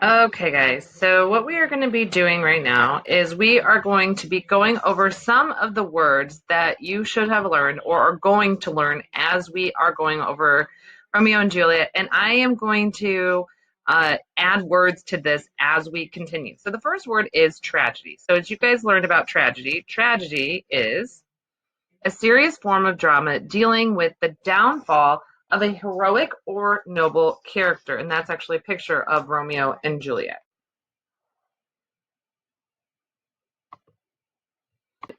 Okay, guys, so what we are going to be doing right now is we are going to be going over some of the words that you should have learned or are going to learn as we are going over Romeo and Juliet, and I am going to add words to this as we continue. So the first word is tragedy. So as you guys learned about tragedy, tragedy is a serious form of drama dealing with the downfall of a heroic or noble character. And that's actually a picture of Romeo and Juliet.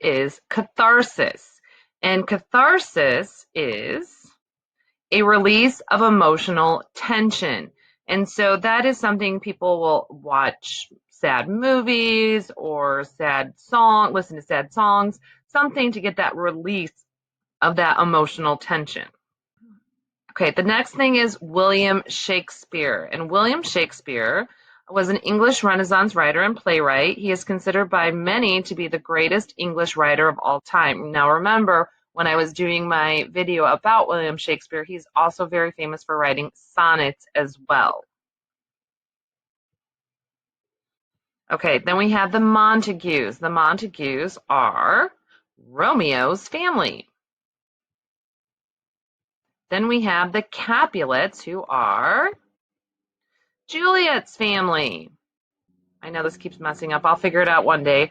Is catharsis. And catharsis is a release of emotional tension. And so that is something people will watch sad movies or listen to sad songs, something to get that release of that emotional tension. Okay, the next thing is William Shakespeare. And William Shakespeare was an English Renaissance writer and playwright. He is considered by many to be the greatest English writer of all time. Now remember, when I was doing my video about William Shakespeare, he's also very famous for writing sonnets as well. Okay, then we have the Montagues. The Montagues are Romeo's family. Then we have the Capulets, who are Juliet's family. I know this keeps messing up. I'll figure it out one day.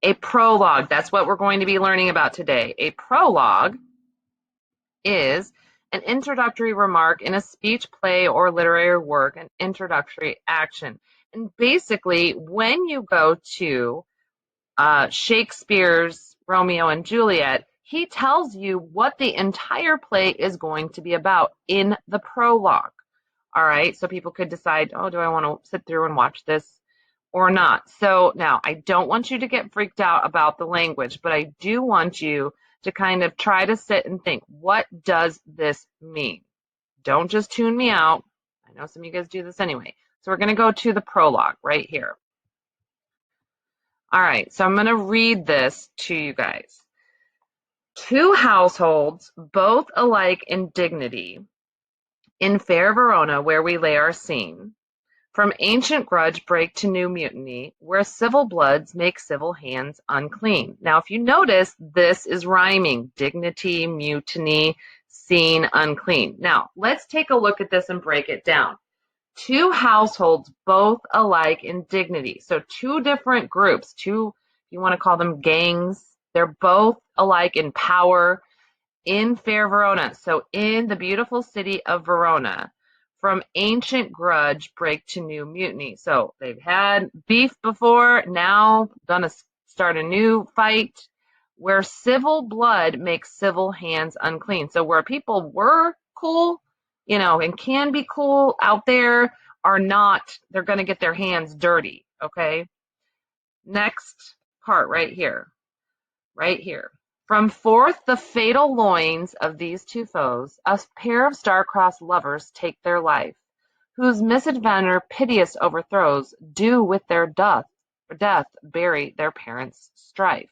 A prologue, that's what we're going to be learning about today. A prologue is an introductory remark in a speech, play, or literary work, an introductory action. And basically, when you go to Shakespeare's Romeo and Juliet, he tells you what the entire play is going to be about in the prologue. All right, so people could decide, oh, do I want to sit through and watch this or not? So now, I don't want you to get freaked out about the language, but I do want you to kind of try to sit and think, what does this mean? Don't just tune me out. I know some of you guys do this anyway. So we're going to go to the prologue right here. All right, so I'm going to read this to you guys. Two households, both alike in dignity, in fair Verona, where we lay our scene, from ancient grudge break to new mutiny, where civil bloods make civil hands unclean. Now, if you notice, this is rhyming. Dignity, mutiny, scene, unclean. Now, let's take a look at this and break it down. Two households, both alike in dignity. So two different groups, two, if you want to call them gangs, they're both alike in power in fair Verona. So in the beautiful city of Verona, from ancient grudge break to new mutiny. So they've had beef before, now gonna start a new fight, where civil blood makes civil hands unclean. So where people were cool, and can be cool out there, are not, they're gonna get their hands dirty, okay? Next part right here. From forth the fatal loins of these two foes, a pair of star-crossed lovers take their life, whose misadventure piteous overthrows do with their death bury their parents' strife.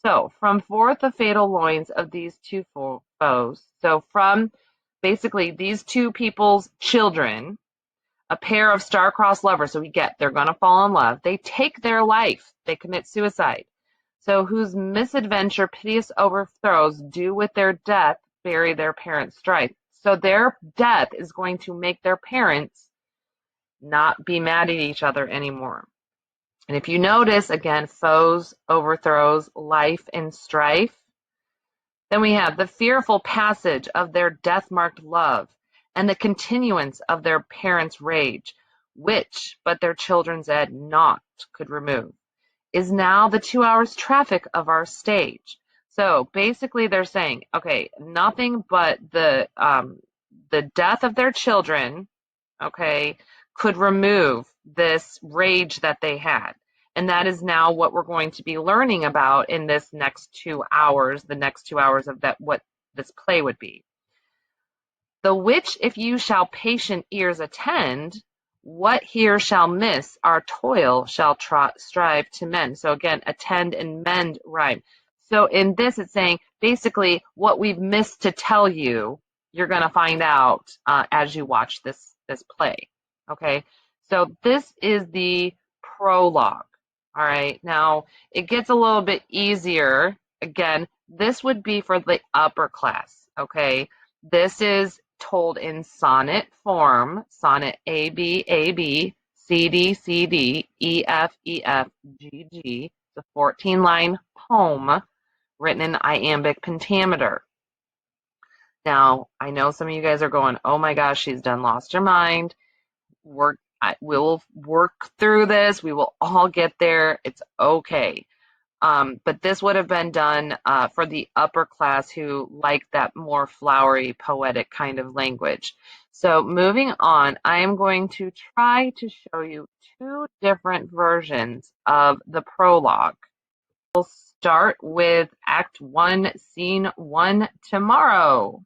So, from forth the fatal loins of these two foes, so from basically these two people's children, a pair of star-crossed lovers, so they're going to fall in love, they take their life, they commit suicide. So whose misadventure piteous overthrows do with their death bury their parents' strife. So their death is going to make their parents not be mad at each other anymore. And if you notice, again, foes, overthrows, life, and strife. Then we have the fearful passage of their death-marked love and the continuance of their parents' rage, which but their children's ed naught could remove, is now the 2 hours traffic of our stage. So basically they're saying, okay, nothing but the death of their children, okay, could remove this rage that they had. And that is now what we're going to be learning about in this next 2 hours, the next 2 hours of that, what this play would be. The which if you shall patient ears attend, what here shall miss, our toil shall strive to mend. So again, attend and mend rhyme. So in this, it's saying basically what we've missed to tell you, you're going to find out as you watch this play. Okay. So this is the prologue. All right, now it gets a little bit easier. Again, this would be for the upper class, okay? This is told in sonnet form, sonnet A, B, A, B, C, D, C, D, E, F, E, F, G, G. It's a 14-line poem written in iambic pentameter. Now, I know some of you guys are going, oh my gosh, she's done lost her mind. We'll work through this. We will all get there. It's okay. But this would have been done for the upper class who like that more flowery, poetic kind of language. So moving on, I am going to try to show you two different versions of the prologue. We'll start with Act 1, Scene 1 tomorrow.